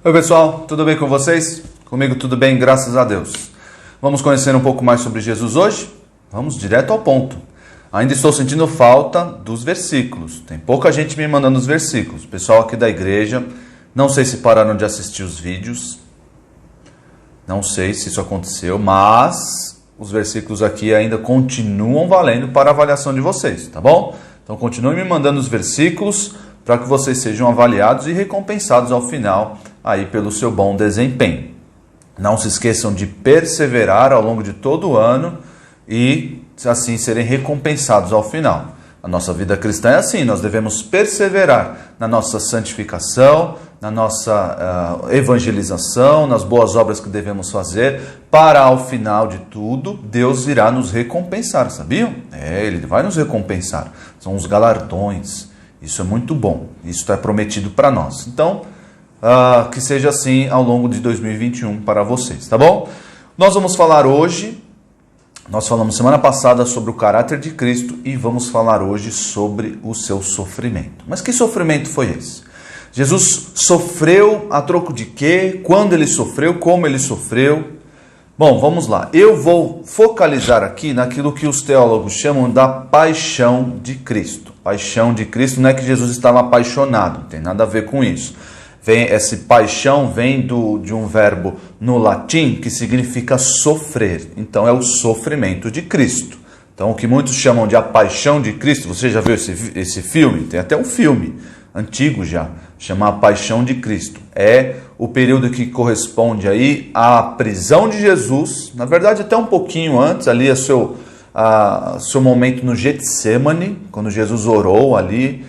Oi pessoal, tudo bem com vocês? Comigo tudo bem, graças a Deus. Vamos conhecer um pouco mais sobre Jesus hoje? Vamos direto ao ponto. Ainda estou sentindo falta dos versículos. Tem pouca gente me mandando os versículos. O pessoal aqui da igreja, não sei se pararam de assistir os vídeos. Não sei se isso aconteceu, mas os versículos aqui ainda continuam valendo para a avaliação de vocês, tá bom? Então continue me mandando os versículos para que vocês sejam avaliados e recompensados ao final aí pelo seu bom desempenho. Não se esqueçam de perseverar ao longo de todo o ano e assim serem recompensados ao final. A nossa vida cristã é assim, nós devemos perseverar na nossa santificação, na nossa evangelização, nas boas obras que devemos fazer, para ao final de tudo, Deus irá nos recompensar, sabiam? Ele vai nos recompensar, são os galardões, isso é muito bom, isso é prometido para nós. Então, que seja assim ao longo de 2021 para vocês, tá bom? Nós vamos falar hoje, nós falamos semana passada sobre o caráter de Cristo e vamos falar hoje sobre o seu sofrimento. Mas que sofrimento foi esse? Jesus sofreu a troco de quê? Quando ele sofreu? Como ele sofreu? Bom, vamos lá. Eu vou focalizar aqui naquilo que os teólogos chamam da paixão de Cristo. Paixão de Cristo não é que Jesus estava apaixonado, não tem nada a ver com isso. Essa paixão vem de um verbo no latim que significa sofrer. Então é o sofrimento de Cristo. Então o que muitos chamam de a paixão de Cristo, você já viu esse filme? Tem até um filme antigo já, chama A Paixão de Cristo. É o período que corresponde aí à prisão de Jesus, na verdade até um pouquinho antes, ali seu momento no Getsemane, quando Jesus orou ali,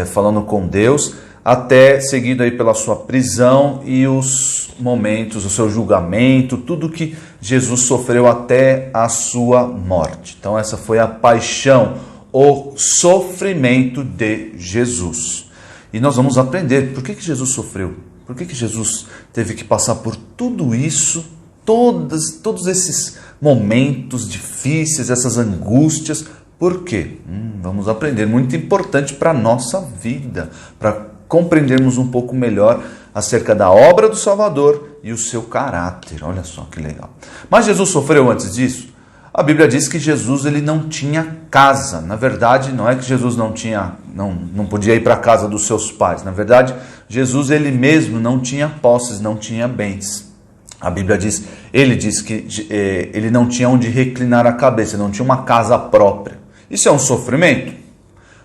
falando com Deus, até seguido aí pela sua prisão e os momentos, o seu julgamento, tudo que Jesus sofreu até a sua morte. Então essa foi a paixão, o sofrimento de Jesus. E nós vamos aprender por que Jesus sofreu, por que Jesus teve que passar por tudo isso, todos esses momentos difíceis, essas angústias. Por quê? Vamos aprender, muito importante para a nossa vida, para compreendermos um pouco melhor acerca da obra do Salvador e o seu caráter. Olha só que legal. Mas Jesus sofreu antes disso? A Bíblia diz que Jesus ele não tinha casa. Na verdade, não é que Jesus não podia ir para a casa dos seus pais. Na verdade, Jesus ele mesmo não tinha posses, não tinha bens. A Bíblia diz, ele diz que ele não tinha onde reclinar a cabeça, não tinha uma casa própria. Isso é um sofrimento?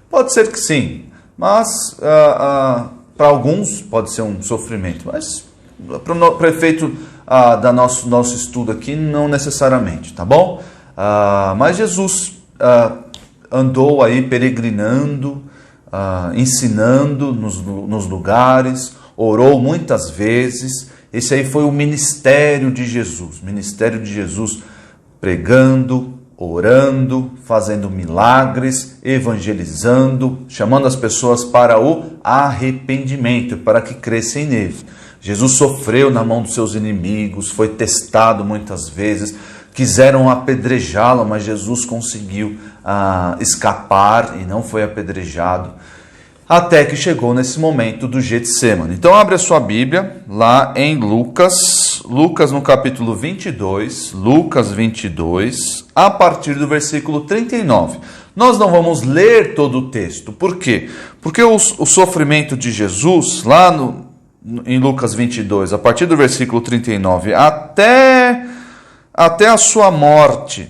Pode ser que sim, mas para alguns pode ser um sofrimento. Mas para o efeito do nosso estudo aqui, não necessariamente, tá bom? Mas Jesus andou aí peregrinando, ensinando nos lugares, orou muitas vezes. Esse aí foi o ministério de Jesus pregando, orando, fazendo milagres, evangelizando, chamando as pessoas para o arrependimento, para que crescem nele. Jesus sofreu na mão dos seus inimigos, foi testado muitas vezes, quiseram apedrejá-lo, mas Jesus conseguiu escapar e não foi apedrejado, até que chegou nesse momento do Getsemane. Então abre a sua Bíblia lá em Lucas no capítulo 22, Lucas 22, a partir do versículo 39. Nós não vamos ler todo o texto. Por quê? Porque o sofrimento de Jesus, lá em Lucas 22, a partir do versículo 39, até a sua morte,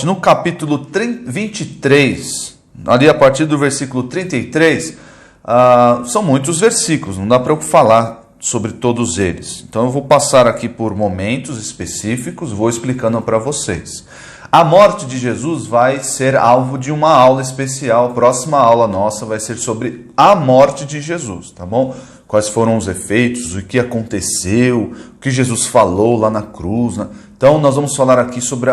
no capítulo 23, ali a partir do versículo 33, são muitos versículos, não dá para eu falar sobre todos eles. Então eu vou passar aqui por momentos específicos, vou explicando para vocês. A morte de Jesus vai ser alvo de uma aula especial. A próxima aula nossa vai ser sobre a morte de Jesus, tá bom? Quais foram os efeitos, o que aconteceu, o que Jesus falou lá na cruz, né? Então nós vamos falar aqui sobre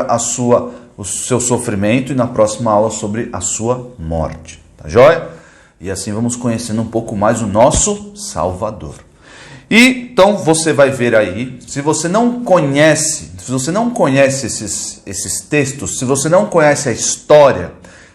o seu sofrimento e na próxima aula sobre a sua morte, tá joia? E assim vamos conhecendo um pouco mais o nosso Salvador. E então você vai ver aí, se você não conhece esses textos, se você não conhece a história,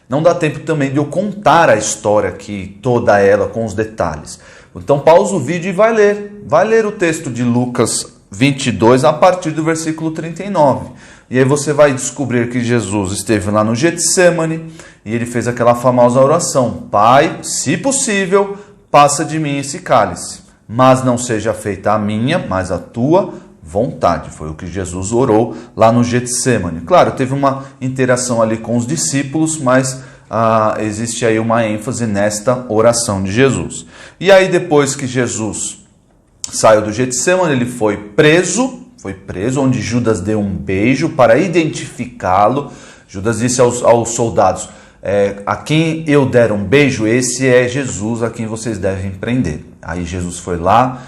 não dá tempo também de eu contar a história aqui, toda ela, com os detalhes. Então pausa o vídeo e vai ler. Vai ler o texto de Lucas 22 a partir do versículo 39. E aí você vai descobrir que Jesus esteve lá no Getsemane e ele fez aquela famosa oração: Pai, se possível, passa de mim esse cálice, mas não seja feita a minha, mas a tua vontade. Foi o que Jesus orou lá no Getsemane. Claro, teve uma interação ali com os discípulos, mas existe aí uma ênfase nesta oração de Jesus. E aí depois que Jesus saiu do Getsemane, ele foi preso, onde Judas deu um beijo para identificá-lo. Judas disse aos soldados: a quem eu der um beijo, esse é Jesus a quem vocês devem prender. Aí Jesus foi lá,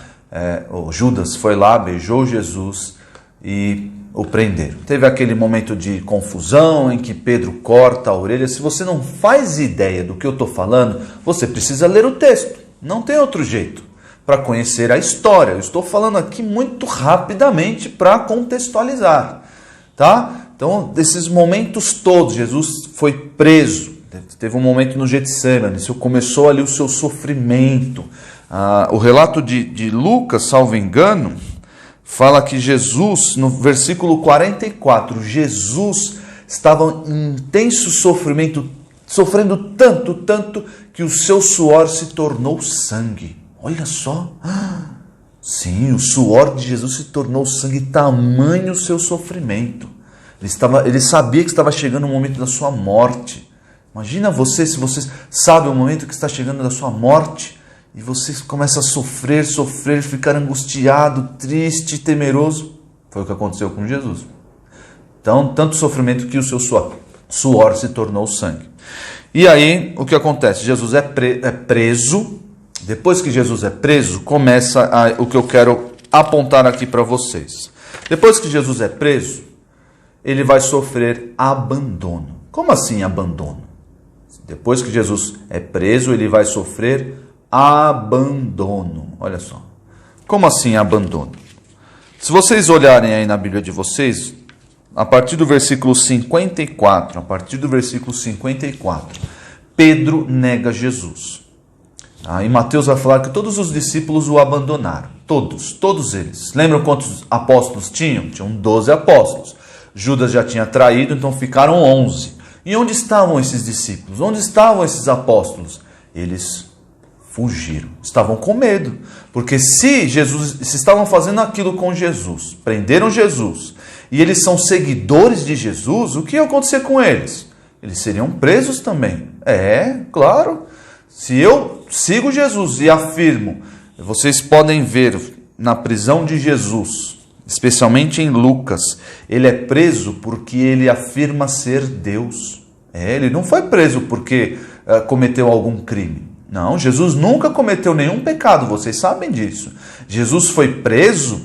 Judas foi lá, beijou Jesus e o prenderam. Teve aquele momento de confusão em que Pedro corta a orelha. Se você não faz ideia do que eu estou falando, você precisa ler o texto. Não tem outro jeito para conhecer a história. Eu estou falando aqui muito rapidamente para contextualizar, tá? Então, desses momentos todos, Jesus foi preso. Teve um momento no Getsemane, começou ali o seu sofrimento. O relato de Lucas, salvo engano, fala que Jesus, no versículo 44, Jesus estava em intenso sofrimento, sofrendo tanto, que o seu suor se tornou sangue. Olha só, sim, o suor de Jesus se tornou sangue, tamanho o seu sofrimento. Ele sabia que estava chegando o momento da sua morte. Imagina você, se você sabe o momento que está chegando da sua morte, e você começa a sofrer, ficar angustiado, triste, temeroso. Foi o que aconteceu com Jesus. Então, tanto sofrimento que o seu suor se tornou sangue. E aí, o que acontece? Jesus é preso. Depois que Jesus é preso, começa o que eu quero apontar aqui para vocês. Depois que Jesus é preso, ele vai sofrer abandono. Como assim abandono? Depois que Jesus é preso, ele vai sofrer abandono. Olha só. Como assim abandono? Se vocês olharem aí na Bíblia de vocês, a partir do versículo 54, Pedro nega Jesus. Em Mateus vai falar que todos os discípulos o abandonaram. Todos eles. Lembram quantos apóstolos tinham? Tinham 12 apóstolos. Judas já tinha traído, então ficaram 11. E onde estavam esses discípulos? Onde estavam esses apóstolos? Eles fugiram. Estavam com medo. Porque se estavam fazendo aquilo com Jesus, prenderam Jesus, e eles são seguidores de Jesus, o que ia acontecer com eles? Eles seriam presos também. Claro. Se eu sigo Jesus e afirmo, vocês podem ver na prisão de Jesus, especialmente em Lucas, ele é preso porque ele afirma ser Deus. Ele não foi preso porque cometeu algum crime. Não, Jesus nunca cometeu nenhum pecado, vocês sabem disso. Jesus foi preso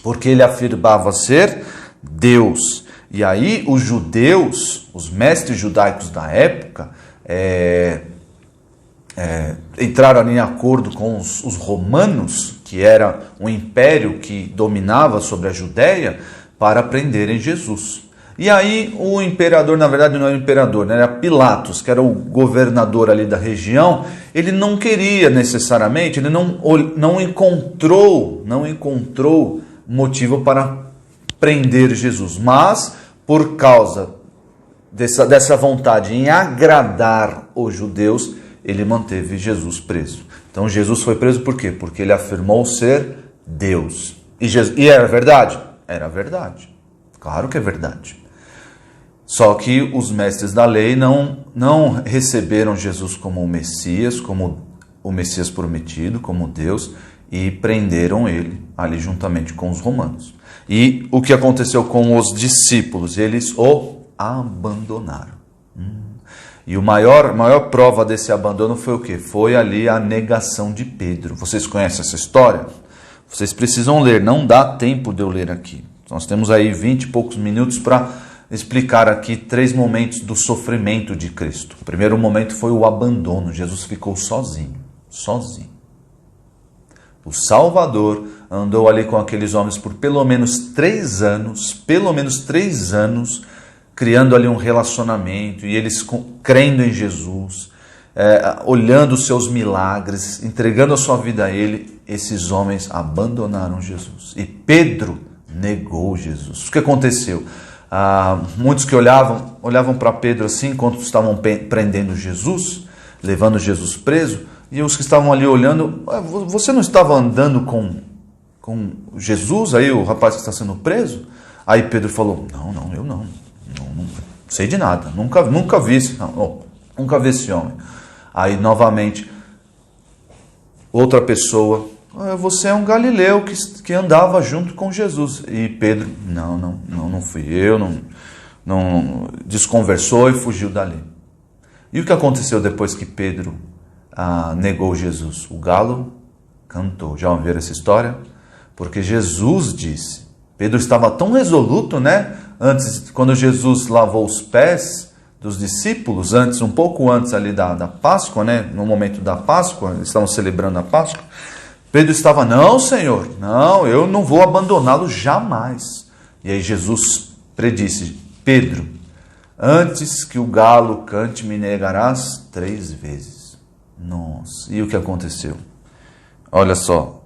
porque ele afirmava ser Deus. E aí os judeus, os mestres judaicos da época, entraram em acordo com os romanos, que era um império que dominava sobre a Judéia, para prenderem Jesus. E aí o imperador, na verdade não era imperador, né? Era Pilatos, que era o governador ali da região. Ele não queria necessariamente, ele não encontrou motivo para prender Jesus. Mas por causa dessa vontade em agradar os judeus, ele manteve Jesus preso. Então Jesus foi preso por quê? Porque ele afirmou ser Deus. E era verdade? Era verdade. Claro que é verdade. Só que os mestres da lei não receberam Jesus como o Messias prometido, como Deus, e prenderam ele ali juntamente com os romanos. E o que aconteceu com os discípulos? Eles o abandonaram. E a maior prova desse abandono foi o quê? Foi ali a negação de Pedro. Vocês conhecem essa história? Vocês precisam ler, não dá tempo de eu ler aqui. Nós temos aí 20 e poucos minutos para explicar aqui 3 momentos do sofrimento de Cristo. O primeiro momento foi o abandono. Jesus ficou sozinho. O Salvador andou ali com aqueles homens por pelo menos 3 anos, criando ali um relacionamento, e eles crendo em Jesus. olhando os seus milagres, entregando a sua vida a Ele, esses homens abandonaram Jesus. E Pedro negou Jesus. O que aconteceu? Muitos que olhavam para Pedro assim, enquanto estavam prendendo Jesus, levando Jesus preso, e os que estavam ali olhando, você não estava andando com Jesus, aí o rapaz que está sendo preso? Aí Pedro falou, não, eu não sei de nada, nunca vi nunca vi esse homem. Aí novamente, outra pessoa, você é um galileu que andava junto com Jesus. E Pedro, não fui eu, não desconversou e fugiu dali. E o que aconteceu depois que Pedro negou Jesus? O galo cantou. Já ouviram essa história? Porque Jesus disse, Pedro estava tão resoluto, né? Antes, quando Jesus lavou os pés dos discípulos, um pouco antes ali da Páscoa, né? No momento da Páscoa, eles estavam celebrando a Páscoa, Pedro estava, não, Senhor, eu não vou abandoná-lo jamais. E aí Jesus predisse, Pedro, antes que o galo cante, me negarás 3 vezes. Nossa, e o que aconteceu? Olha só,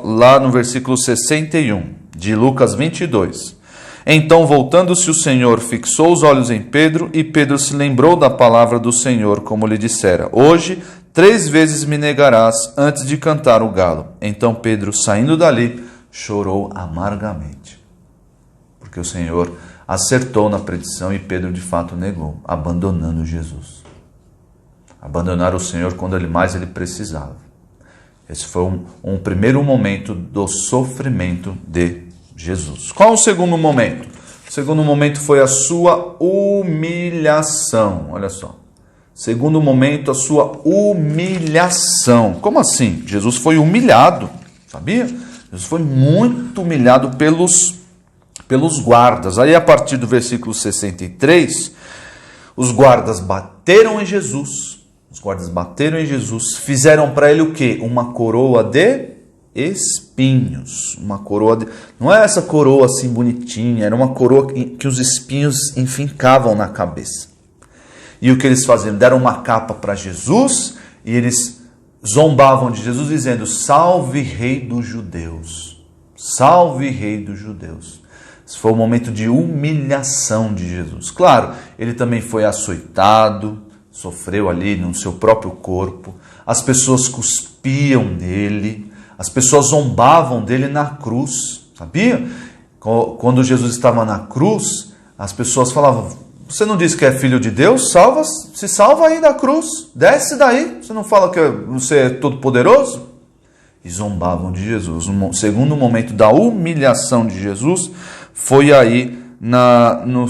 lá no versículo 61 de Lucas 22. Então, voltando-se o Senhor, fixou os olhos em Pedro, e Pedro se lembrou da palavra do Senhor, como lhe dissera, hoje 3 vezes me negarás antes de cantar o galo. Então Pedro, saindo dali, chorou amargamente, porque o Senhor acertou na predição e Pedro de fato negou, abandonando Jesus. Abandonar o Senhor quando mais ele precisava. Esse foi um primeiro momento do sofrimento de Jesus. Qual o segundo momento? O segundo momento foi a sua humilhação. Olha só. Segundo momento, a sua humilhação. Como assim? Jesus foi humilhado, sabia? Jesus foi muito humilhado pelos guardas. Aí, a partir do versículo 63, os guardas bateram em Jesus. Fizeram para ele o quê? Uma coroa de espinhos. Não é essa coroa assim bonitinha, era uma coroa que os espinhos enfincavam na cabeça. E o que eles faziam? Deram uma capa para Jesus e eles zombavam de Jesus dizendo, salve rei dos judeus. Salve rei dos judeus. Esse foi o momento de humilhação de Jesus. Claro, ele também foi açoitado, sofreu ali no seu próprio corpo. As pessoas cuspiam nele. As pessoas zombavam dele na cruz. Sabia? Quando Jesus estava na cruz, as pessoas falavam, você não disse que é filho de Deus? Se salva aí da cruz. Desce daí. Você não fala que você é todo poderoso? E zombavam de Jesus. O segundo momento da humilhação de Jesus foi aí, no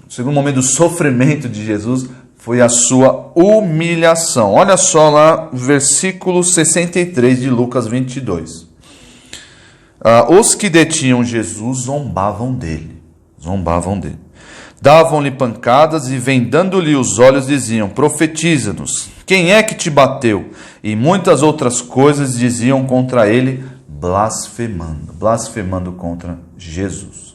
segundo momento do sofrimento de Jesus, foi a sua humilhação. Olha só lá, versículo 63 de Lucas 22. Os que detinham Jesus zombavam dele. Davam-lhe pancadas e, vendando-lhe os olhos, diziam, profetiza-nos, quem é que te bateu? E muitas outras coisas diziam contra ele, blasfemando contra Jesus.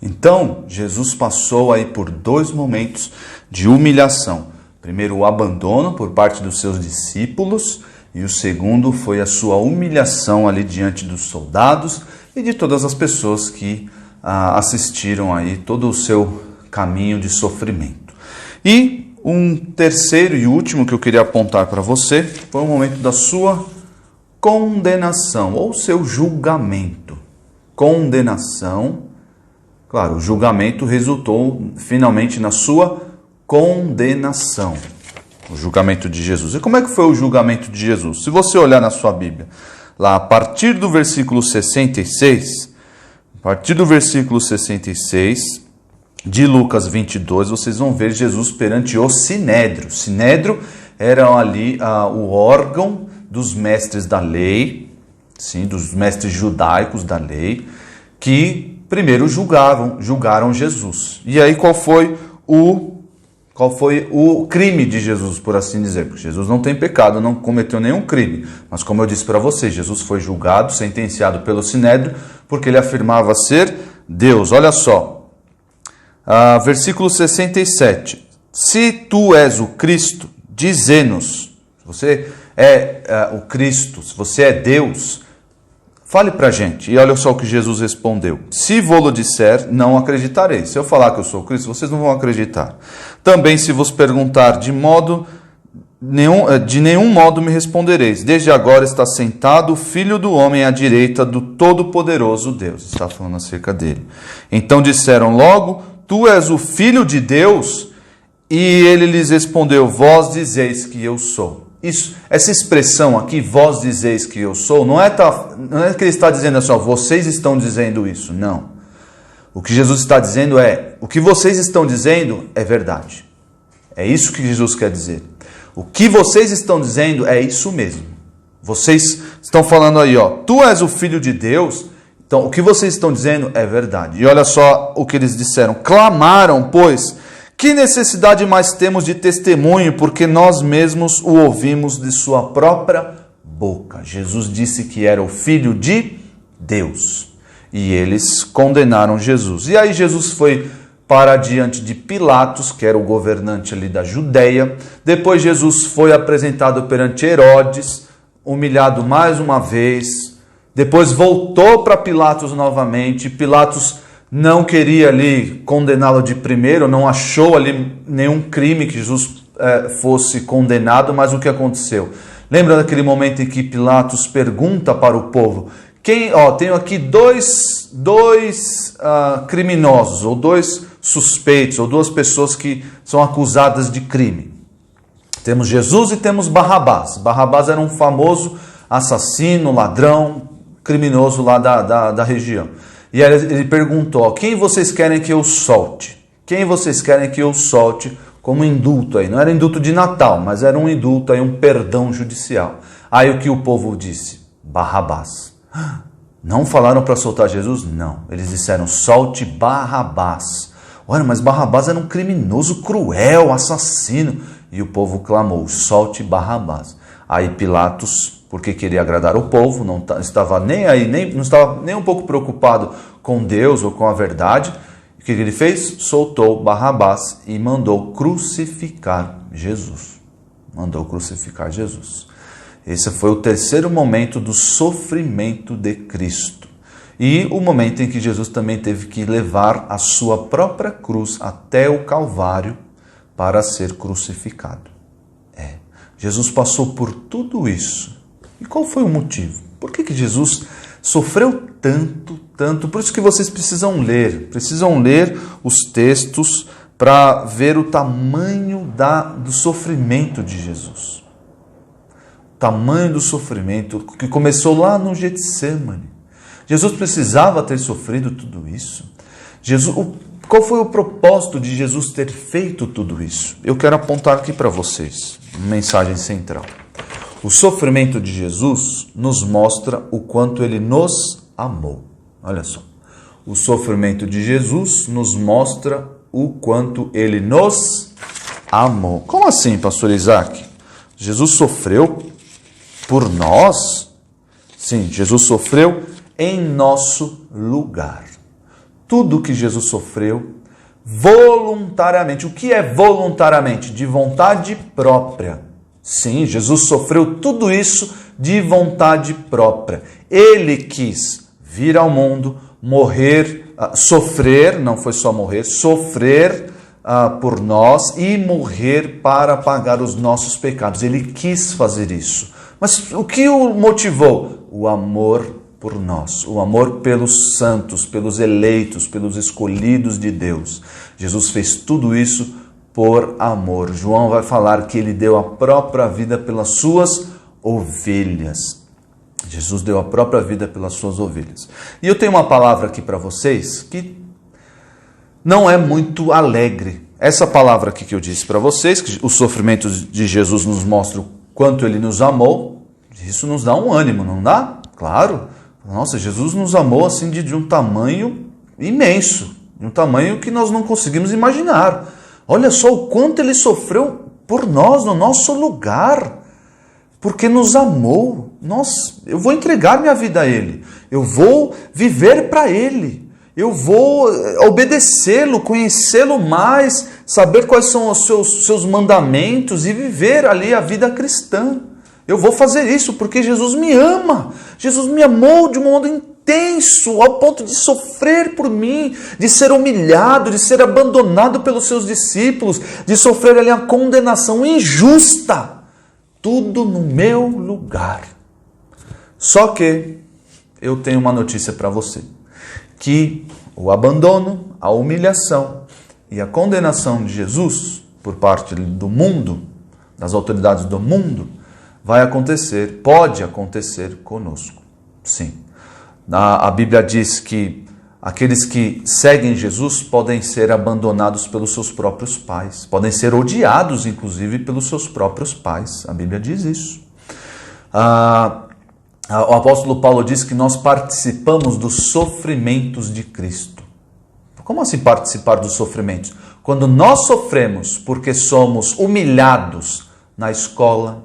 Então, Jesus passou aí por 2 momentos de humilhação. Primeiro, o abandono por parte dos seus discípulos, e o segundo foi a sua humilhação ali diante dos soldados e de todas as pessoas que assistiram aí todo o seu caminho de sofrimento. E um terceiro e último que eu queria apontar para você foi o momento da sua condenação ou seu julgamento. Condenação. Claro, o julgamento resultou finalmente na sua condenação. O julgamento de Jesus. E como é que foi o julgamento de Jesus? Se você olhar na sua Bíblia, lá a partir do versículo 66, de Lucas 22, vocês vão ver Jesus perante o Sinédrio. O Sinédrio era ali o órgão dos mestres da lei, sim, dos mestres judaicos da lei, que primeiro julgaram Jesus. E aí qual foi o crime de Jesus, por assim dizer? Porque Jesus não tem pecado, não cometeu nenhum crime. Mas como eu disse para vocês, Jesus foi julgado, sentenciado pelo Sinédrio, porque ele afirmava ser Deus. Olha só, versículo 67. Se tu és o Cristo, dize-nos. Se você é o Cristo, se você é Deus, fale para a gente. E olha só o que Jesus respondeu. Se vou-lo disser, não acreditareis. Se eu falar que eu sou o Cristo, vocês não vão acreditar. Também se vos perguntar de nenhum modo me respondereis. Desde agora está sentado o Filho do Homem à direita do Todo-Poderoso Deus. Está falando acerca dele. Então disseram logo, tu és o Filho de Deus? E ele lhes respondeu, vós dizeis que eu sou. Essa expressão aqui, vós dizeis que eu sou, não é que ele está dizendo assim, ó, vocês estão dizendo isso. Não. O que Jesus está dizendo é, o que vocês estão dizendo é verdade. É isso que Jesus quer dizer. O que vocês estão dizendo é isso mesmo. Vocês estão falando aí, ó, tu és o Filho de Deus, então o que vocês estão dizendo é verdade. E olha só o que eles disseram. Clamaram, pois, que necessidade mais temos de testemunho, porque nós mesmos o ouvimos de sua própria boca. Jesus disse que era o Filho de Deus. E eles condenaram Jesus. E aí Jesus foi para diante de Pilatos, que era o governante ali da Judeia. Depois Jesus foi apresentado perante Herodes, humilhado mais uma vez. Depois voltou para Pilatos novamente. Pilatos não queria ali condená-lo de primeiro, não achou ali nenhum crime que Jesus fosse condenado, mas o que aconteceu? Lembra daquele momento em que Pilatos pergunta para o povo, tenho aqui dois criminosos, ou dois suspeitos, ou duas pessoas que são acusadas de crime. Temos Jesus e temos Barrabás. Barrabás era um famoso assassino, ladrão, criminoso lá da região. E aí ele perguntou, quem vocês querem que eu solte? Quem vocês querem que eu solte como indulto aí? Não era indulto de Natal, mas era um indulto aí, um perdão judicial. Aí o que o povo disse? Barrabás. Não falaram para soltar Jesus? Não. Eles disseram, solte Barrabás. Olha, mas Barrabás era um criminoso cruel, assassino. E o povo clamou, solte Barrabás. Aí Pilatos, porque queria agradar o povo, não estava nem aí, não estava nem um pouco preocupado com Deus ou com a verdade. O que ele fez? Soltou Barrabás e mandou crucificar Jesus. Mandou crucificar Jesus. Esse foi o terceiro momento do sofrimento de Cristo. E o momento em que Jesus também teve que levar a sua própria cruz até o Calvário para ser crucificado. Jesus passou por tudo isso. E qual foi o motivo? Por que Jesus sofreu tanto? Por isso que vocês precisam ler os textos para ver o tamanho do sofrimento de Jesus. O tamanho do sofrimento que começou lá no Getsemane. Jesus precisava ter sofrido tudo isso. Qual foi o propósito de Jesus ter feito tudo isso? Eu quero apontar aqui para vocês, uma mensagem central. O sofrimento de Jesus nos mostra o quanto ele nos amou. Olha só. O sofrimento de Jesus nos mostra o quanto ele nos amou. Como assim, pastor Isaac? Jesus sofreu por nós? Sim, Jesus sofreu em nosso lugar. Tudo que Jesus sofreu voluntariamente. O que é voluntariamente? De vontade própria. Sim, Jesus sofreu tudo isso de vontade própria. Ele quis vir ao mundo, morrer, sofrer, não foi só morrer, sofrer por nós e morrer para pagar os nossos pecados. Ele quis fazer isso. Mas o que o motivou? O amor por nós, o amor pelos santos, pelos eleitos, pelos escolhidos de Deus. Jesus fez tudo isso por amor. João vai falar que ele deu a própria vida pelas suas ovelhas. Jesus deu a própria vida pelas suas ovelhas. E eu tenho uma palavra aqui para vocês que não é muito alegre. Essa palavra aqui que eu disse para vocês, que o sofrimento de Jesus nos mostra o quanto ele nos amou, isso nos dá um ânimo, não dá? Claro. Nossa, Jesus nos amou assim de um tamanho imenso, de um tamanho que nós não conseguimos imaginar. Olha só o quanto ele sofreu por nós, no nosso lugar, porque nos amou. Eu vou entregar minha vida a ele, eu vou viver para ele, eu vou obedecê-lo, conhecê-lo mais, saber quais são os seus mandamentos e viver ali a vida cristã. Eu vou fazer isso porque Jesus me ama. Jesus me amou de um modo intenso, ao ponto de sofrer por mim, de ser humilhado, de ser abandonado pelos seus discípulos, de sofrer ali a condenação injusta. Tudo no meu lugar. Só que eu tenho uma notícia para você, que o abandono, a humilhação e a condenação de Jesus por parte do mundo, das autoridades do mundo, vai acontecer, pode acontecer conosco. Sim. A Bíblia diz que aqueles que seguem Jesus podem ser abandonados pelos seus próprios pais, podem ser odiados, inclusive, pelos seus próprios pais. A Bíblia diz isso. O apóstolo Paulo diz que nós participamos dos sofrimentos de Cristo. Como assim participar dos sofrimentos? Quando nós sofremos porque somos humilhados na escola,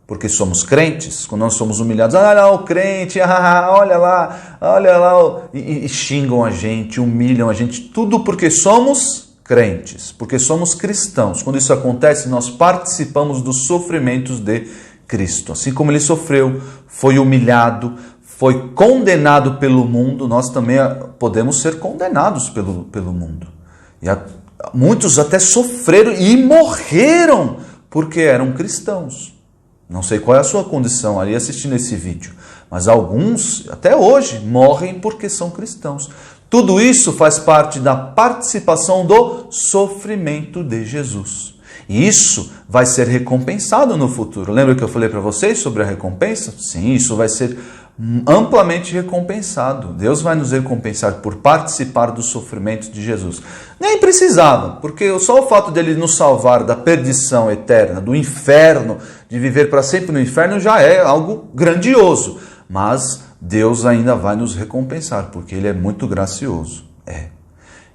porque somos crentes, quando nós somos humilhados, olha lá o crente, olha lá, e xingam a gente, humilham a gente, tudo porque somos crentes, porque somos cristãos. Quando isso acontece, nós participamos dos sofrimentos de Cristo. Assim como ele sofreu, foi humilhado, foi condenado pelo mundo, nós também podemos ser condenados pelo mundo. E muitos até sofreram e morreram porque eram cristãos. Não sei qual é a sua condição ali assistindo esse vídeo, mas alguns, até hoje, morrem porque são cristãos. Tudo isso faz parte da participação do sofrimento de Jesus. E isso vai ser recompensado no futuro. Lembra que eu falei para vocês sobre a recompensa? Sim, isso vai ser amplamente recompensado. Deus vai nos recompensar por participar dos sofrimentos de Jesus. Nem precisava, porque só o fato dele nos salvar da perdição eterna, do inferno, de viver para sempre no inferno, já é algo grandioso. Mas Deus ainda vai nos recompensar, porque Ele é muito gracioso.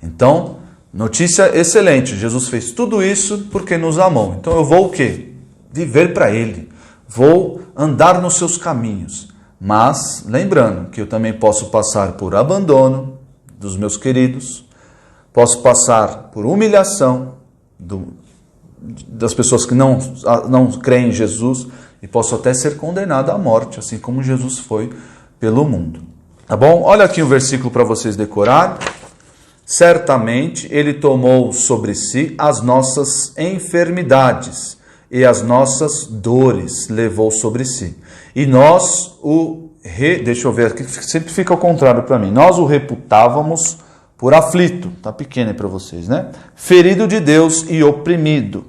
Então, notícia excelente. Jesus fez tudo isso porque nos amou. Então eu vou o quê? Viver para Ele. Vou andar nos seus caminhos. Mas, lembrando que eu também posso passar por abandono dos meus queridos, posso passar por humilhação das pessoas que não creem em Jesus e posso até ser condenado à morte, assim como Jesus foi pelo mundo. Tá bom? Olha aqui um versículo para vocês decorar. Certamente Ele tomou sobre si as nossas enfermidades e as nossas dores levou sobre si. E nós deixa eu ver aqui, sempre fica ao contrário para mim. Nós o reputávamos por aflito, tá pequeno aí para vocês, né? Ferido de Deus e oprimido.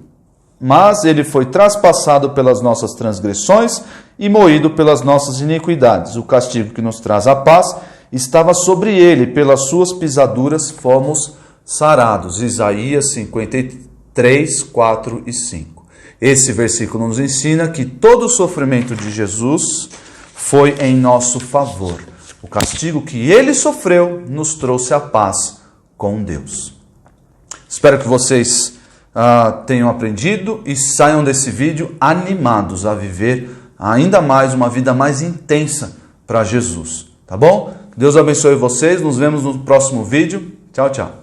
Mas ele foi traspassado pelas nossas transgressões e moído pelas nossas iniquidades. O castigo que nos traz a paz estava sobre ele, pelas suas pisaduras fomos sarados. Isaías 53, 4 e 5. Esse versículo nos ensina que todo o sofrimento de Jesus foi em nosso favor. O castigo que ele sofreu nos trouxe a paz com Deus. Espero que vocês tenham aprendido e saiam desse vídeo animados a viver ainda mais uma vida mais intensa para Jesus. Tá bom? Deus abençoe vocês. Nos vemos no próximo vídeo. Tchau, tchau.